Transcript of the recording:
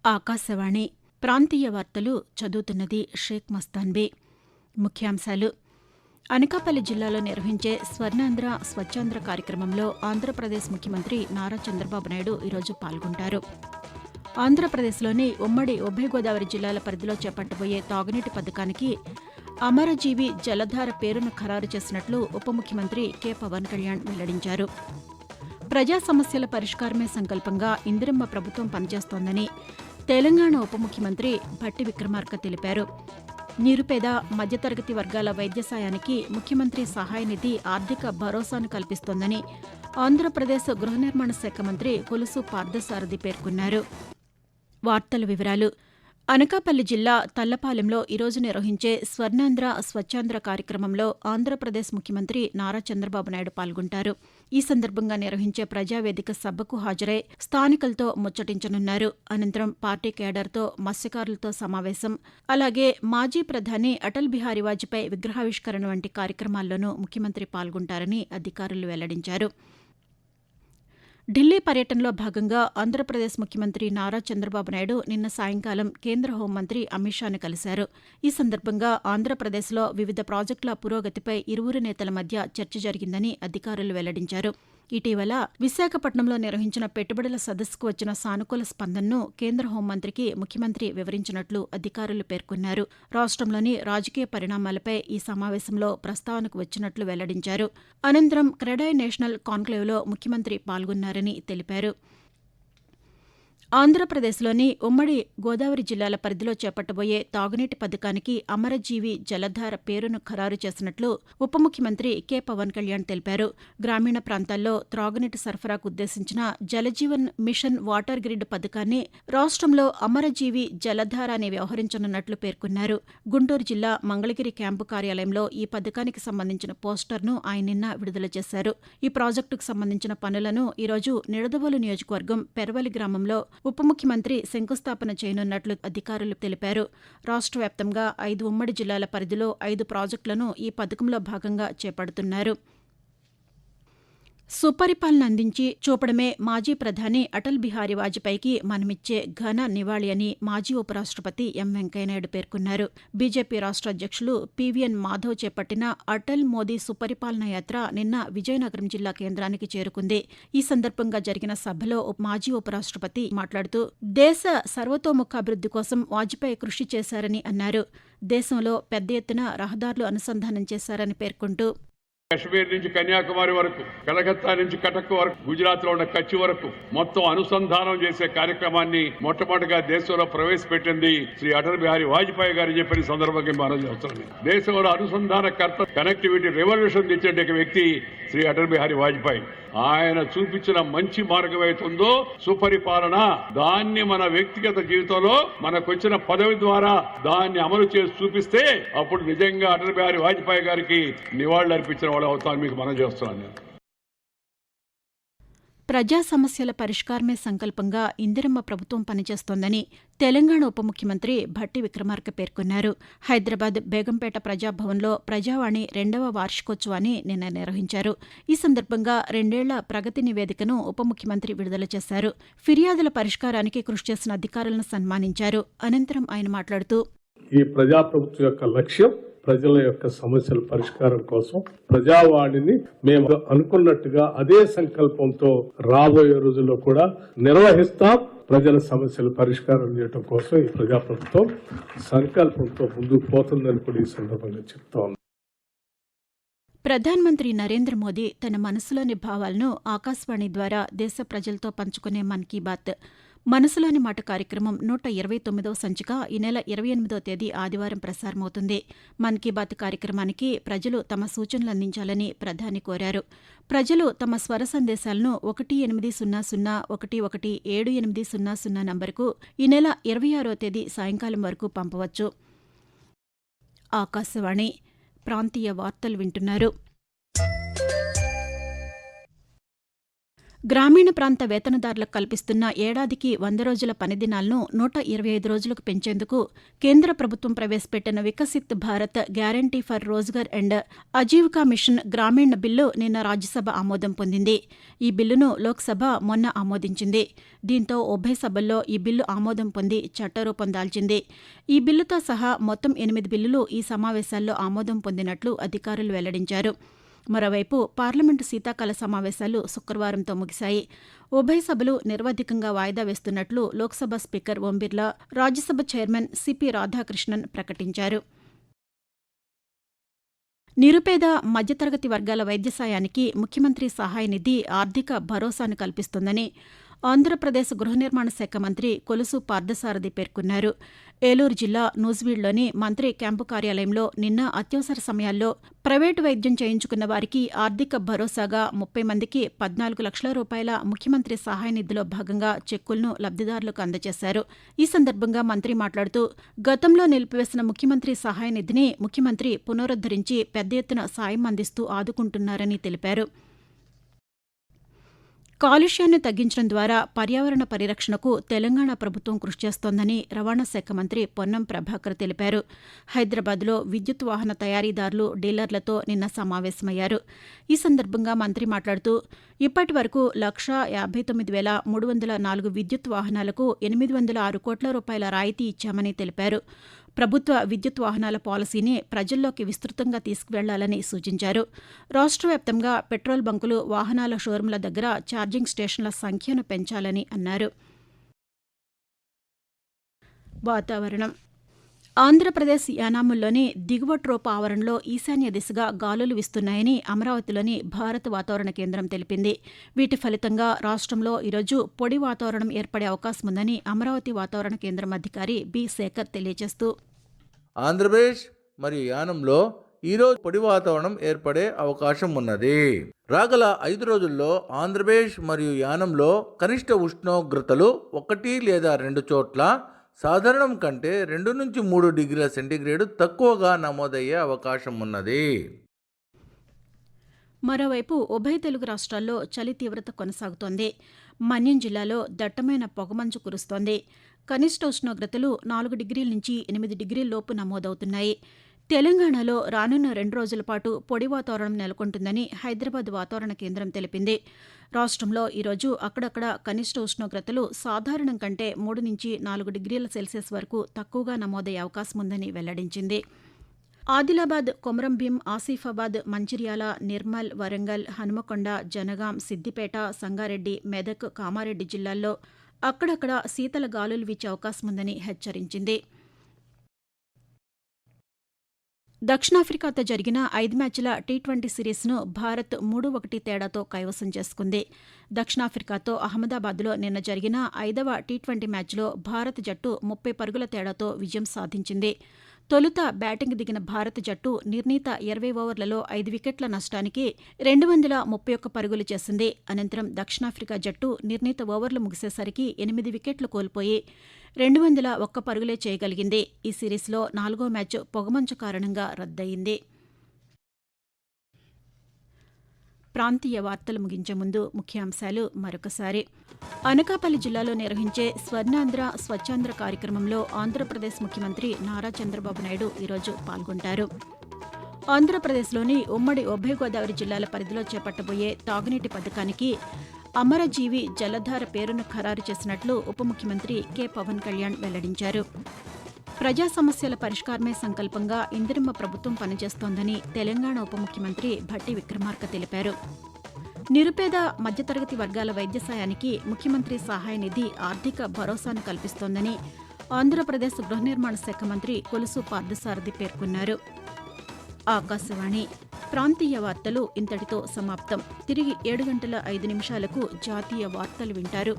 ఆకాశవాణి ప్రాంతీయ వార్తలు చదువుతున్నది షేక్ మస్తాన్బీ. ముఖ్యాంశాలు: అనకాపల్లి జిల్లాలో నిర్వహించే స్వర్ణాంధ్ర స్వచ్ఛాంధ్ర కార్యక్రమంలో ఆంధ్రప్రదేశ్ ముఖ్యమంత్రి నారా చంద్రబాబు నాయుడు ఈరోజు పాల్గొంటారు. ఆంధ్రప్రదేశ్లోని ఉమ్మడి ఉభయ గోదావరి జిల్లాల పరిధిలో చేపట్టబోయే తాగునీటి పథకానికి అమరజీవి జలధార పేరును ఖరారు చేసినట్లు ఉప ముఖ్యమంత్రి కె పవన్ కళ్యాణ్ వెల్లడించారు. ప్రజా సమస్యల పరిష్కారమే సంకల్పంగా ఇందిరమ్మ ప్రభుత్వం పనిచేస్తోందని తెలంగాణ ఉప ముఖ్యమంత్రి భట్టి విక్రమార్క తెలిపారు. నిరుపేద మధ్యతరగతి వర్గాల వైద్య సాయానికి ముఖ్యమంత్రి సహాయ నిధి ఆర్థిక భరోసాను కల్పిస్తోందని ఆంధ్రప్రదేశ్ గృహ నిర్మాణ శాఖ మంత్రి కొలుసు పార్థసారథి పేర్కొన్నారు. వార్తల వివరాలు: అనకాపల్లి జిల్లా తల్లపాలెంలో ఈరోజు నిర్వహించే స్వర్ణాంధ్ర స్వచ్ఛాంధ్ర కార్యక్రమంలో ఆంధ్రప్రదేశ్ ముఖ్యమంత్రి నారా చంద్రబాబు నాయుడు పాల్గొంటారు. ఈ సందర్భంగా నిర్వహించే ప్రజావేదిక సభకు హాజరై స్థానికులతో ముచ్చటించనున్నారు. అనంతరం పార్టీ కేడర్తో, మత్స్యకారులతో సమావేశం, అలాగే మాజీ ప్రధాని అటల్ బిహారీ వాజ్పేయి విగ్రహావిష్కరణ వంటి కార్యక్రమాల్లోనూ ముఖ్యమంత్రి పాల్గొంటారని అధికారులు వెల్లడించారు. ఢిల్లీ పర్యటనలో భాగంగా ఆంధ్రప్రదేశ్ ముఖ్యమంత్రి నారా చంద్రబాబు నాయుడు నిన్న సాయంకాలం కేంద్ర హోంమంత్రి అమిత్ షాను కలిశారు. ఈ సందర్భంగా ఆంధ్రప్రదేశ్లో వివిధ ప్రాజెక్టుల పురోగతిపై ఇరువురు నేతల మధ్య చర్చ జరిగిందని అధికారులు వెల్లడించారు. ఇటీవల విశాఖపట్నంలో నిర్వహించిన పెట్టుబడుల సదస్సుకు వచ్చిన సానుకూల స్పందనను కేంద్ర హోంమంత్రికి ముఖ్యమంత్రి వివరించినట్లు అధికారులు పేర్కొన్నారు. రాష్ట్రంలోని రాజకీయ పరిణామాలపై ఈ సమావేశంలో ప్రస్తావనకు వచ్చినట్లు వెల్లడించారు. అనంతరం క్రెడాయ్ నేషనల్ కాన్క్లేవ్లో ముఖ్యమంత్రి పాల్గొన్నారని తెలిపారు. ఆంధ్రప్రదేశ్లోని ఉమ్మడి గోదావరి జిల్లాల పరిధిలో చేపట్టబోయే తాగునీటి పథకానికి అమరజీవి జలధార పేరును ఖరారు చేసినట్లు ఉప ముఖ్యమంత్రి కె పవన్ కళ్యాణ్ తెలిపారు. గ్రామీణ ప్రాంతాల్లో త్రాగునీటి సరఫరాకు ఉద్దేశించిన జలజీవన్ మిషన్ వాటర్ గ్రిడ్ పథకాన్ని రాష్ట్రంలో అమరజీవి జలధార అని వ్యవహరించనున్నట్లు పేర్కొన్నారు. గుంటూరు జిల్లా మంగళగిరి క్యాంపు కార్యాలయంలో ఈ పథకానికి సంబంధించిన పోస్టర్ను ఆయన నిన్న విడుదల చేశారు. ఈ ప్రాజెక్టుకు సంబంధించిన పనులను ఈరోజు నిడదవోలు నియోజకవర్గం పెరవలి గ్రామంలో ఉప ముఖ్యమంత్రి శంకుస్థాపన చేయనున్నట్లు అధికారులు తెలిపారు. రాష్ట్ర వ్యాప్తంగా 5 ఉమ్మడి జిల్లాల పరిధిలో 5 ప్రాజెక్టులను ఈ పథకంలో భాగంగా చేపడుతున్నారు. సుపరిపాలన అందించి చూపడమే మాజీ ప్రధాని అటల్ బిహారీ వాజ్పేయికి మనమిచ్చే ఘన నివాళి అని మాజీ ఉపరాష్ట్రపతి ఎం వెంకయ్యనాయుడు పేర్కొన్నారు. బీజేపీ రాష్ట్ర అధ్యక్షులు పీవీఎన్ మాధవ్ చేపట్టిన అటల్ మోదీ సుపరిపాలన యాత్ర నిన్న విజయనగరం జిల్లా కేంద్రానికి చేరుకుంది. ఈ సందర్భంగా జరిగిన సభలో మాజీ ఉపరాష్ట్రపతి మాట్లాడుతూ దేశ సర్వతోముఖాభివృద్ధి కోసం వాజ్పేయి కృషి చేశారని అన్నారు. దేశంలో పెద్ద ఎత్తున రహదారులు అనుసంధానం చేశారని పేర్కొంటూ కశ్మీర్ నుంచి కన్యాకుమారి వరకు, కలకత్తా నుంచి కటక్ వరకు, గుజరాత్ లో ఉన్న కచ్ వరకు మొత్తం అనుసంధానం చేసే కార్యక్రమాన్ని మొట్టమొదటిగా దేశంలో ప్రవేశపెట్టింది శ్రీ అటల్ బిహారీ వాజ్పేయి గారు చెప్పిన సందర్భంగా మనం చేస్తున్నాం. దేశంలో అనుసంధానకర్త, కనెక్టివిటీ రెవల్యూషన్ తెచ్చిన వ్యక్తి శ్రీ అటల్ బిహారీ వాజ్పేయి. ఆయన చూపించిన మంచి మార్గం అవుతుందో సుపరిపాలన, దాన్ని మన వ్యక్తిగత జీవితంలో మనకు వచ్చిన పదవి ద్వారా దాన్ని అమలు చేసి చూపిస్తే అప్పుడు నిజంగా అటల్ బిహారీ వాజ్పేయి గారికి నివాళులు అర్పించిన వాళ్ళు అవుతాను మీకు మనం చేస్తున్నాను. ప్రజా సమస్యల పరిష్కారమే సంకల్పంగా ఇందిరమ్మ ప్రభుత్వం పనిచేస్తోందని తెలంగాణ ఉప ముఖ్యమంత్రి భట్టి విక్రమార్క పేర్కొన్నారు. హైదరాబాద్ బేగంపేట ప్రజాభవన్లో ప్రజావాణి 2వ వార్షికోత్సవాన్ని నిన్న నిర్వహించారు. ఈ సందర్భంగా 2 ఏళ్ల ప్రగతి నివేదికను ఉప ముఖ్యమంత్రి విడుదల చేశారు. ఫిర్యాదుల పరిష్కారానికి కృషి చేసిన అధికారులను సన్మానించారు. అనంతరం ఆయన మాట్లాడుతూ ఈ ప్రజాప్రభుత్వం యొక్క లక్ష్యం ప్రజల యొక్క సమస్యల పరిష్కారం కోసం ప్రజావాణిని మేము అనుకున్నట్టుగా అదే సంకల్పంతో రాబోయే రోజుల్లో కూడా నిర్వహిస్తాం. ప్రజల సమస్యల పరిష్కారం చేయడం కోసం ఈ ప్రజాప్రభుత్వం సంకల్పంతో ముందుకు పోతుందని కూడా ఈ సందర్భంగా చెప్తా ఉన్నాం. ప్రధానమంత్రి నరేంద్ర మోదీ తన మనసులోని భావాలను ఆకాశవాణి ద్వారా దేశ ప్రజలతో పంచుకునే మన్ కీ బాత్ మనసులోని మాట కార్యక్రమం 129వ సంచిక ఈ నెల 28వ తేదీ ఆదివారం ప్రసారమవుతుంది. మన్ కీ బాత్ కార్యక్రమానికి ప్రజలు తమ సూచనలు అందించాలని ప్రధాని కోరారు. ప్రజలు తమ స్వర సందేశాలను 1800117800 నంబరుకు ఈ నెల 26వ తేదీ సాయంకాలం వరకు పంపవచ్చు. ఆకాశవాణి ప్రాంతీయ వార్తలు వింటున్నారు. గ్రామీణ ప్రాంత వేతనదారులకు కల్పిస్తున్న ఏడాదికి 100 రోజుల పని దినాలను 125 రోజులకు పెంచేందుకు కేంద్ర ప్రభుత్వం ప్రవేశపెట్టిన Viksit Bharat guarantee for Rozgar and Ajeevika mission Gramin bill నిన్న రాజ్యసభ ఆమోదం పొందింది. ఈ బిల్లును లోక్సభ మొన్న ఆమోదించింది. దీంతో ఉభయ సభల్లో ఈ బిల్లు ఆమోదం పొంది చట్టరూపం దాల్చింది. ఈ బిల్లుతో సహా మొత్తం 8 బిల్లులు ఈ సమావేశాల్లో ఆమోదం పొందినట్లు అధికారులు వెల్లడించారు. మరోవైపు పార్లమెంటు శీతాకాల సమావేశాలు శుక్రవారంతో ముగిశాయి. ఉభయ సభలు నిరవధికంగా వాయిదా వేస్తున్నట్లు Lok Sabha speaker Om Birla, Rajya Sabha chairman CP Radhakrishnan ప్రకటించారు. నిరుపేద మధ్యతరగతి వర్గాల వైద్య సాయానికి ముఖ్యమంత్రి సహాయ నిధి ఆర్థిక భరోసాను కల్పిస్తుందని ఆంధ్రప్రదేశ్ గృహ నిర్మాణ శాఖ మంత్రి కొలుసు పార్థసారథి పేర్కొన్నారు. ఏలూరు జిల్లా నూజివీడ్లోని మంత్రి క్యాంపు కార్యాలయంలో నిన్న అత్యవసర సమయాల్లో ప్రైవేటు వైద్యం చేయించుకున్న వారికి ఆర్థిక భరోసాగా 30 మందికి 14 లక్షల రూపాయల ముఖ్యమంత్రి సహాయ నిధిలో భాగంగా చెక్కులను లబ్దిదారులకు అందజేశారు. ఈ సందర్భంగా మంత్రి మాట్లాడుతూ గతంలో నిలిపివేసిన ముఖ్యమంత్రి సహాయ నిధిని ముఖ్యమంత్రి పునరుద్దరించి పెద్ద ఎత్తున సాయం అందిస్తూ ఆదుకుంటున్నారని తెలిపారు. కాలుష్యాన్ని తగ్గించడం ద్వారా పర్యావరణ పరిరక్షణకు తెలంగాణ ప్రభుత్వం కృషి చేస్తోందని రవాణా శాఖ మంత్రి పొన్నం ప్రభాకర్ తెలిపారు. హైదరాబాద్లో విద్యుత్ వాహన తయారీదారులు, డీలర్లతో నిన్న సమావేశమయ్యారు. ఈ సందర్భంగా మంత్రి మాట్లాడుతూ ఇప్పటి వరకు 1,59,304 విద్యుత్ వాహనాలకు 806 కోట్ల రూపాయల రాయితీ ఇచ్చామని తెలిపారు. ప్రభుత్వ విద్యుత్ వాహనాల పాలసీని ప్రజల్లోకి విస్తృతంగా తీసుకువెళ్లాలని సూచించారు. రాష్ట్ర వ్యాప్తంగా పెట్రోల్ బంకులు, వాహనాల షోరూంల దగ్గర ఛార్జింగ్ స్టేషన్ల సంఖ్యను పెంచాలని అన్నారు. వాతావరణం. ఆంధ్రప్రదేశ్ యానాముల్లోని దిగువ ట్రోపా ఆవరణలో ఈశాన్య దిశగా గాలులు వీస్తున్నాయని అమరావతిలోని భారత వాతావరణ కేంద్రం తెలిపింది. వీటి ఫలితంగా రాష్ట్రంలో ఈరోజు పొడి వాతావరణం ఏర్పడే అవకాశముందని అమరావతి వాతావరణ కేంద్రం అధికారి బి శేఖర్ తెలియజేస్తూ ఆంధ్రప్రదేశ్ మరియు యానంలో ఈరోజు పొడి వాతావరణం ఏర్పడే అవకాశం ఉన్నది. రాగల 5 రోజుల్లో ఆంధ్రప్రదేశ్ మరియు యానంలో కనిష్ట ఉష్ణోగ్రతలు 1 లేదా 2 చోట్ల సాధారణం కంటే 2 నుంచి 3 డిగ్రీల సెంటీగ్రేడ్ తక్కువగా నమోదయ్యే అవకాశం ఉన్నది. మరోవైపు ఉభయ తెలుగు రాష్ట్రాల్లో చలి తీవ్రత కొనసాగుతోంది. మన్యం జిల్లాలో దట్టమైన పొగమంచు కురుస్తోంది. కనిష్ట ఉష్ణోగ్రతలు 4 డిగ్రీల నుంచి 8 డిగ్రీల లోపు నమోదవుతున్నాయి. తెలంగాణలో రానున్న 2 రోజుల పాటు పొడి వాతావరణం నెలకొంటుందని హైదరాబాద్ వాతావరణ కేంద్రం తెలిపింది. రాష్ట్రంలో ఈరోజు అక్కడక్కడ కనిష్ట ఉష్ణోగ్రతలు సాధారణం కంటే 3 నుంచి 4 డిగ్రీల సెల్సియస్ వరకు తక్కువగా నమోదయ్యే అవకాశం ఉందని వెల్లడించింది. ఆదిలాబాద్, కొమరంభీం, ఆసిఫాబాద్, మంచిర్యాల, నిర్మల్, వరంగల్, హనుమకొండ, జనగాం, సిద్దిపేట, సంగారెడ్డి, మెదక్, కామారెడ్డి జిల్లాల్లో అక్కడక్కడ శీతల గాలులు వీచే అవకాశముందని హెచ్చరించింది. దక్షిణాఫ్రికాతో జరిగిన 5 మ్యాచ్ల టీ20 సిరీస్ను భారత్ 3-1 తేడాతో కైవసం చేసుకుంది. దక్షిణాఫ్రికాతో అహ్మదాబాద్లో నిన్న జరిగిన 5వ టీ20 మ్యాచ్లో భారత జట్టు 30 పరుగుల తేడాతో విజయం సాధించింది. తొలుత బ్యాటింగ్ దిగిన భారత జట్టు నిర్ణీత 20 ఓవర్లలో 5 వికెట్ల నష్టానికి 231 పరుగులు చేసింది. అనంతరం దక్షిణాఫ్రికా జట్టు నిర్ణీత ఓవర్లు ముగిసేసరికి 8 వికెట్లు కోల్పోయి 201 పరుగులే చేయగలిగింది. ఈ సిరీస్లో 4వ మ్యాచ్ పొగమంచు కారణంగా రద్దయింది. ప్రాంతీయ వార్తలు ముగించే ముందు ముఖ్యాంశాలు మరొకసారి. అనకాపల్లి జిల్లాలో నిర్వహించే స్వర్ణాంధ్ర స్వచ్ఛాంధ్ర కార్యక్రమంలో ఆంధ్రప్రదేశ్ ముఖ్యమంత్రి నారా చంద్రబాబు నాయుడు ఈరోజు పాల్గొంటారు. ఆంధ్రప్రదేశ్లోని ఉమ్మడి ఉభయ గోదావరి జిల్లాల పరిధిలో చేపట్టబోయే తాగునీటి పథకానికి అమరజీవి జలధార పేరును ఖరారు చేసినట్లు ఉప ముఖ్యమంత్రి కె పవన్ కళ్యాణ్ వెల్లడించారు. ప్రజా సమస్యల పరిష్కారమే సంకల్పంగా ఇందిరమ్మ ప్రభుత్వం పనిచేస్తోందని తెలంగాణ ఉప ముఖ్యమంత్రి భట్టి విక్రమార్క తెలిపారు. నిరుపేద మధ్యతరగతి వర్గాల వైద్య సాయానికి ముఖ్యమంత్రి సహాయ నిధి ఆర్థిక భరోసాను కల్పిస్తోందని ఆంధ్రప్రదేశ్ గృహ నిర్మాణ శాఖ మంత్రి కొలుసు పార్థసారథి పేర్కొన్నారు. ఆకాశవాణి ప్రాంతీయ వార్తలు ఇంతటితో సమాప్తం. తిరిగి 7 గంటల 5 నిమిషాలకు జాతీయ వార్తలు వింటారు.